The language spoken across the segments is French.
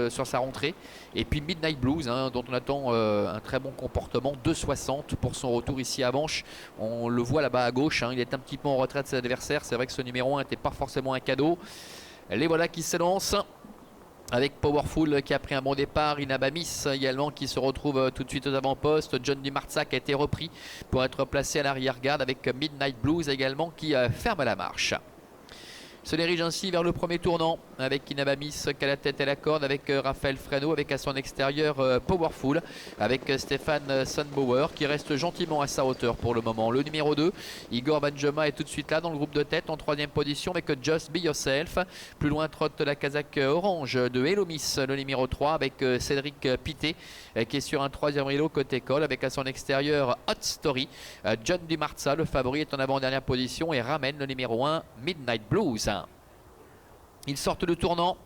sur sa rentrée. Et puis Midnight Blues, hein, dont on attend un très bon comportement, 2,60 pour son retour ici à Vanches. On le voit là-bas à gauche, hein, il est un petit peu en retrait de ses adversaires. C'est vrai que ce numéro 1 n'était pas forcément un cadeau. Les voilà qui s'élancent. Avec Powerful qui a pris un bon départ, Inabamis également qui se retrouve tout de suite aux avant-postes. John Dumarza qui a été repris pour être placé à l'arrière-garde avec Midnight Blues également qui ferme la marche. Se dirige ainsi vers le premier tournant avec Inabamis qui a la tête et la corde, avec Raphaël Freno, avec à son extérieur Powerful, avec Stéphane Sundbauer qui reste gentiment à sa hauteur pour le moment. Le numéro 2, Igor Banjoma, est tout de suite là dans le groupe de tête en troisième position avec Just Be Yourself. Plus loin trotte la casaque orange de Elomis, le numéro 3, avec Cédric Pité qui est sur un troisième rideau côté col, avec à son extérieur Hot Story. John Dumarza, le favori, est en avant-dernière position et ramène le numéro 1, Midnight Blues. Ils sortent le tournant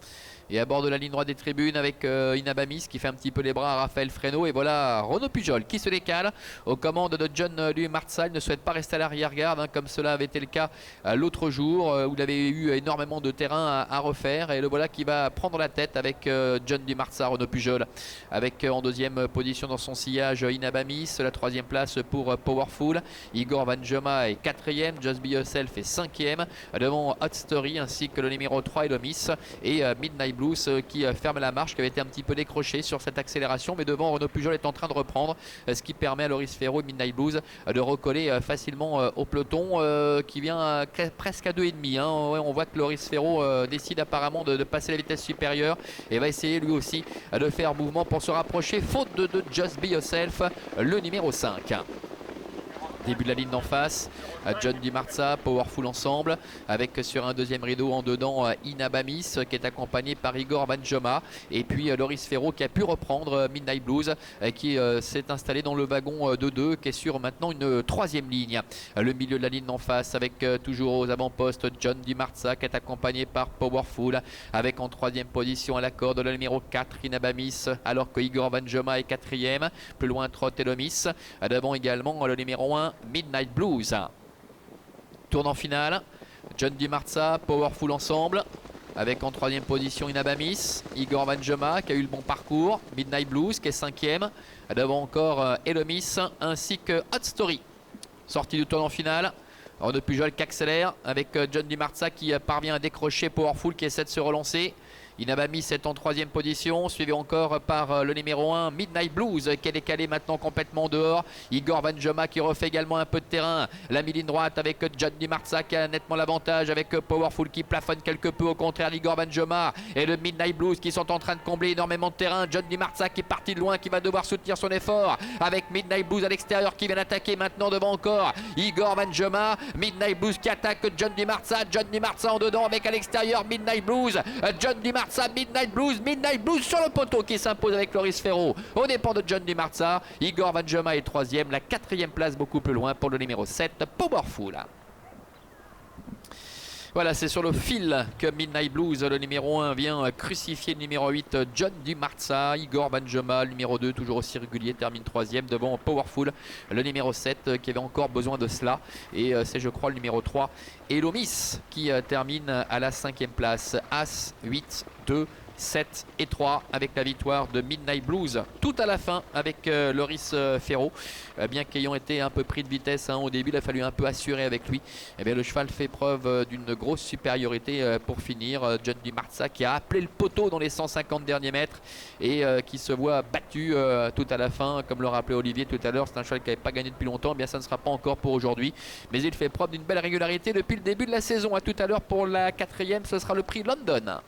et abordent la ligne droite des tribunes avec Inabamis qui fait un petit peu les bras à Raphaël Freno. Et voilà Renaud Pujol qui se décale aux commandes de John Dumarza. Il ne souhaite pas rester à l'arrière-garde hein, comme cela avait été le cas l'autre jour où il avait eu énormément de terrain à refaire. Et le voilà qui va prendre la tête avec John Dumarza, Renaud Pujol. Avec en deuxième position dans son sillage Inabamis, la troisième place pour Powerful. Igor Banjoma est quatrième, Just Be Yourself est cinquième. Devant Hot Story ainsi que le numéro 3 Elomis et Midnight Blues qui ferme la marche, qui avait été un petit peu décroché sur cette accélération, mais devant Renaud Pujol est en train de reprendre, ce qui permet à Loris Ferro et Midnight Blues de recoller facilement au peloton qui vient presque à 2,5 hein. On voit que Loris Ferro décide apparemment de passer la vitesse supérieure et va essayer lui aussi de faire mouvement pour se rapprocher, faute de Just Be Yourself, le numéro 5. Début de la ligne d'en face, John Dumarza, Powerful ensemble, avec sur un deuxième rideau en dedans Inabamis qui est accompagné par Igor Banjoma, et puis Loris Ferro qui a pu reprendre Midnight Blues qui s'est installé dans le wagon de 2 qui est sur maintenant une troisième ligne. Le milieu de la ligne d'en face avec toujours aux avant-postes John Dumarza qui est accompagné par Powerful, avec en troisième position à la corde le numéro 4 Inabamis, alors que Igor Banjoma est quatrième. Plus loin trotte Elomis, devant également le numéro 1 Midnight Blues. Tournant final, John Dumarza, Powerful ensemble, avec en troisième position Inabamis, Igor Banjoma qui a eu le bon parcours, Midnight Blues qui est cinquième, devant encore Elomis ainsi que Hot Story. Sortie du tournant final, Renaud Pujol qui accélère avec John Dumarza qui parvient à décrocher Powerful qui essaie de se relancer. Inabamis est en troisième position, suivi encore par le numéro 1 Midnight Blues qui est décalé maintenant complètement dehors. Igor Banjoma qui refait également un peu de terrain. La mi-ligne droite avec John Dumarza qui a nettement l'avantage, avec Powerful qui plafonne quelque peu au contraire d'Igor Banjoma et le Midnight Blues qui sont en train de combler énormément de terrain. John Dumarza qui est parti de loin, qui va devoir soutenir son effort avec Midnight Blues à l'extérieur qui vient attaquer maintenant devant encore Igor Banjoma. Midnight Blues qui attaque John Dumarza en dedans avec à l'extérieur Midnight Blues. John Dumarza, Midnight Blues sur le poteau qui s'impose avec Loris Ferro au départ de John Dumarza. Igor Banjoma est troisième, la quatrième place beaucoup plus loin pour le numéro 7 Powerful. Voilà, c'est sur le fil que Midnight Blues, le numéro 1, vient crucifier le numéro 8, John Dumarza. Igor Banjoma, le numéro 2, toujours aussi régulier, termine troisième devant Powerful, le numéro 7, qui avait encore besoin de cela. Et c'est, je crois, le numéro 3, Elomis, qui termine à la cinquième place. As, 8, 2, 7 et 3 avec la victoire de Midnight Blues tout à la fin avec Loris Ferro, bien qu'ayant été un peu pris de vitesse au début, il a fallu un peu assurer avec lui. Et bien, le cheval fait preuve d'une grosse supériorité pour finir. John Dumarza qui a appelé le poteau dans les 150 derniers mètres et qui se voit battu tout à la fin, comme le rappelait Olivier tout à l'heure. C'est un cheval qui n'avait pas gagné depuis longtemps, bien ça ne sera pas encore pour aujourd'hui, mais il fait preuve d'une belle régularité depuis le début de la saison. À tout à l'heure pour la quatrième, ce sera le prix London.